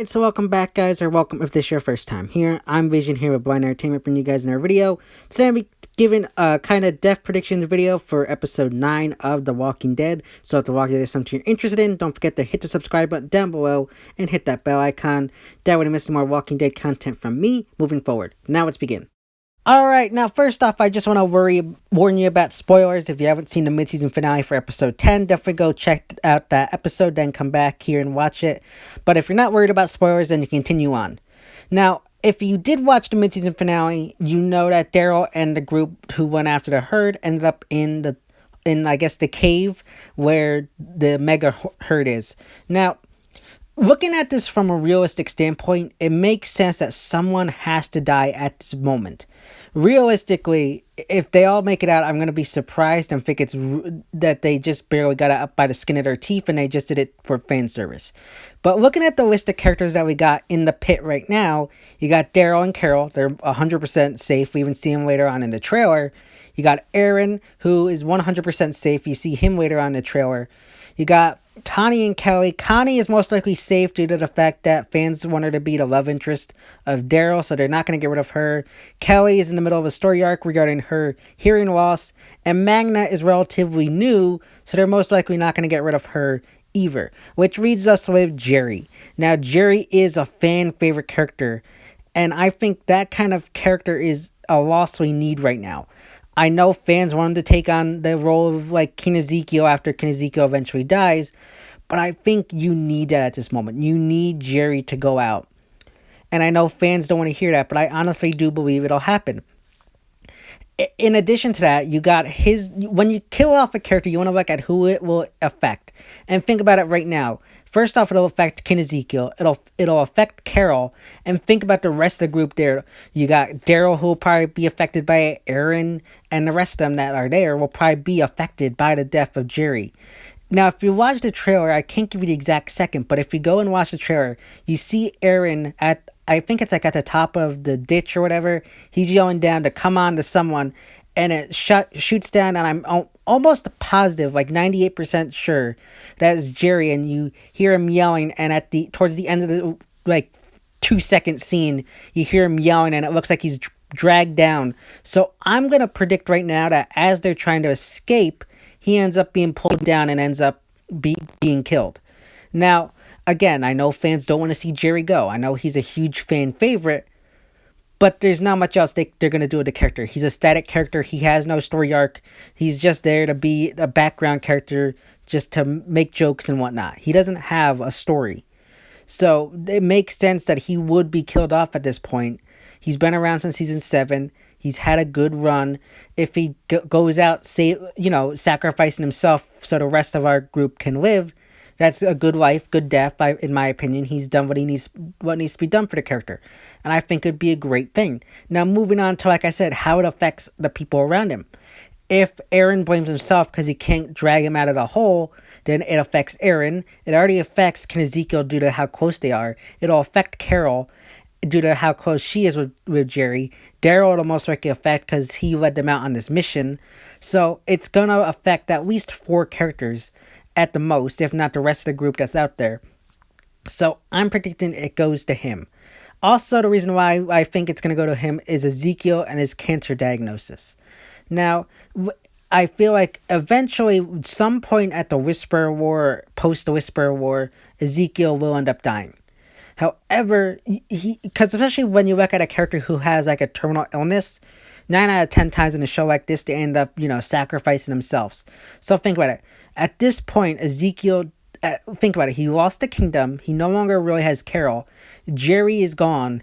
So welcome back, guys, or welcome if this is your first time here. I'm Vision here with Blind Entertainment, bringing you guys another video. Today I'm giving a kind of death predictions video for episode 9 of The Walking Dead. So if The Walking Dead is something you're interested in, don't forget to hit the subscribe button down below and hit that bell icon. That way you miss more Walking Dead content from me moving forward. Now let's begin. Alright, now first off, I just want to warn you about spoilers. If you haven't seen the mid-season finale for episode 10, definitely go check out that episode, then come back here and watch it. But if you're not worried about spoilers, then you continue on. Now, if you did watch the mid-season finale, you know that Daryl and the group who went after the herd ended up in the cave where the mega herd is. Now, looking at this from a realistic standpoint, it makes sense that someone has to die at this moment. Realistically, if they all make it out, I'm going to be surprised and think it's that they just barely got it up by the skin of their teeth and they just did it for fan service. But looking at the list of characters that we got in the pit right now, you got Daryl and Carol. They're 100% safe. We even see them later on in the trailer. You got Aaron, who is 100% safe. You see him later on in the trailer. You got Connie and Kelly. Connie is most likely safe due to the fact that fans want her to be the love interest of Daryl, so they're not going to get rid of her. Kelly is in the middle of a story arc regarding her hearing loss, and Magna is relatively new, so they're most likely not going to get rid of her either. Which leaves us with Jerry. Now, Jerry is a fan favorite character, and I think that kind of character is a loss we need right now. I know fans want him to take on the role of like King Ezekiel after King Ezekiel eventually dies, but I think you need that at this moment. You need Jerry to go out. And I know fans don't want to hear that, but I honestly do believe it'll happen. In addition to that, you got when you kill off a character, you want to look at who it will affect. And think about it right now. First off, it'll affect King Ezekiel. It'll affect Carol. And think about the rest of the group there. You got Daryl, who will probably be affected by it. Aaron and the rest of them that are there will probably be affected by the death of Jerry. Now, if you watch the trailer, I can't give you the exact second, but if you go and watch the trailer, you see Aaron I think it's like at the top of the ditch or whatever. He's yelling down to come on to someone, and it shoots down, and I'm almost positive, like 98% sure, that is Jerry, and you hear him yelling, and towards the end of the, like, 2-second scene, you hear him yelling, and it looks like he's dragged down. So I'm going to predict right now that as they're trying to escape, he ends up being pulled down and ends up being killed. Now, again, I know fans don't want to see Jerry go. I know he's a huge fan favorite, but there's not much else they're going to do with the character. He's a static character. He has no story arc. He's just there to be a background character, just to make jokes and whatnot. He doesn't have a story. So it makes sense that he would be killed off at this point. He's been around since season 7. He's had a good run. If he goes out, sacrificing himself so the rest of our group can live, that's a good life, good death, in my opinion. He's done what needs to be done for the character. And I think it'd be a great thing. Now, moving on to, like I said, how it affects the people around him. If Aaron blames himself because he can't drag him out of the hole, then it affects Aaron. It already affects King Ezekiel due to how close they are. It'll affect Carol due to how close she is with Jerry. Daryl it'll most likely affect because he led them out on this mission. So it's going to affect at least 4 characters at the most, if not the rest of the group that's out there. So I'm predicting it goes to him. Also, the reason why I think it's going to go to him is Ezekiel and his cancer diagnosis. Now, I feel like eventually, some point at the Whisperer War, post the Whisperer War, Ezekiel will end up dying. However, because especially when you look at a character who has like a terminal illness, 9 out of 10 times in a show like this, they end up, sacrificing themselves. So think about it. At this point, Ezekiel, think about it. He lost the kingdom. He no longer really has Carol. Jerry is gone.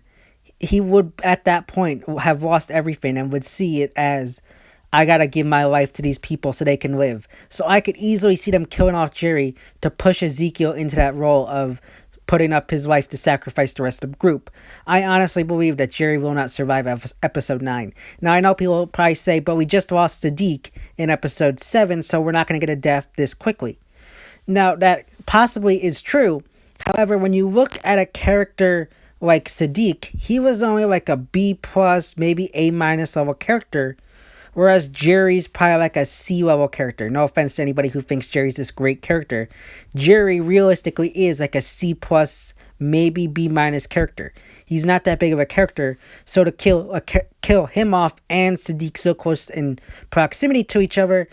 He would, at that point, have lost everything and would see it as, I gotta give my life to these people so they can live. So I could easily see them killing off Jerry to push Ezekiel into that role of putting up his life to sacrifice the rest of the group. I honestly believe that Jerry will not survive episode 9. Now, I know people will probably say, but we just lost Sadiq in episode 7, so we're not going to get a death this quickly. Now, that possibly is true. However, when you look at a character like Sadiq, he was only like a B+, maybe A- level character Whereas Jerry's probably like a C level character. No offense to anybody who thinks Jerry's this great character. Jerry realistically is like a C plus, maybe B minus character. He's not that big of a character, so to kill him off and Siddiq so close in proximity to each other,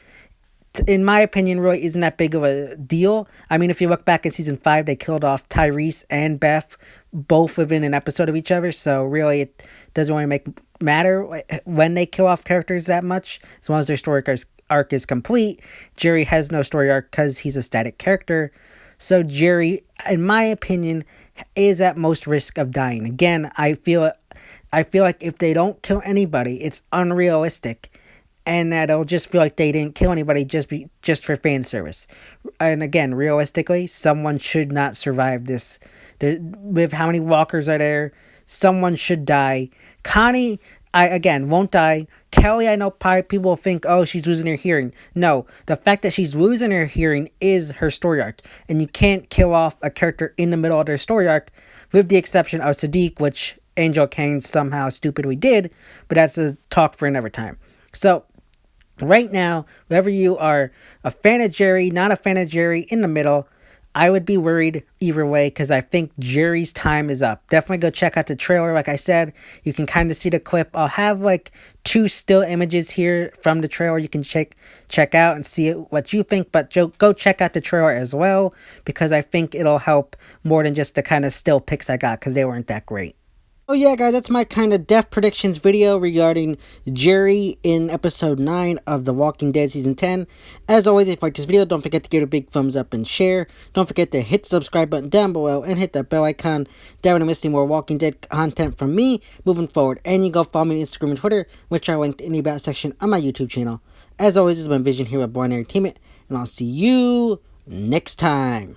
in my opinion, really isn't that big of a deal. I mean, if you look back in season 5, they killed off Tyrese and Beth, both within an episode of each other. So really, it doesn't really matter when they kill off characters that much, as long as their story arc is complete. Jerry has no story arc because he's a static character. So Jerry, in my opinion, is at most risk of dying. Again, I feel like if they don't kill anybody, it's unrealistic, and that it'll just feel like they didn't kill anybody just for fan service. And again, realistically, someone should not survive this. With how many walkers are there, someone should die. Connie, again, won't die. Kelly, I know probably people think, oh, she's losing her hearing. No, the fact that she's losing her hearing is her story arc. And you can't kill off a character in the middle of their story arc, with the exception of Siddiq, which Angel Kane somehow stupidly did, but that's a talk for another time. So, right now, whether you are a fan of Jerry, not a fan of Jerry, in the middle, I would be worried either way because I think Jerry's time is up. Definitely go check out the trailer. Like I said, you can kind of see the clip. I'll have like 2 still images here from the trailer you can check out and see what you think. But go check out the trailer as well because I think it'll help more than just the kind of still pics I got because they weren't that great. Oh yeah, guys, that's my kind of death predictions video regarding Jerry in episode 9 of The Walking Dead Season 10. As always, if you like this video, don't forget to give it a big thumbs up and share. Don't forget to hit the subscribe button down below and hit that bell icon. That way you don't miss any more Walking Dead content from me moving forward. And you can go follow me on Instagram and Twitter, which are linked in the About section on my YouTube channel. As always, this has been Vision here with Blind Entertainment, and I'll see you next time.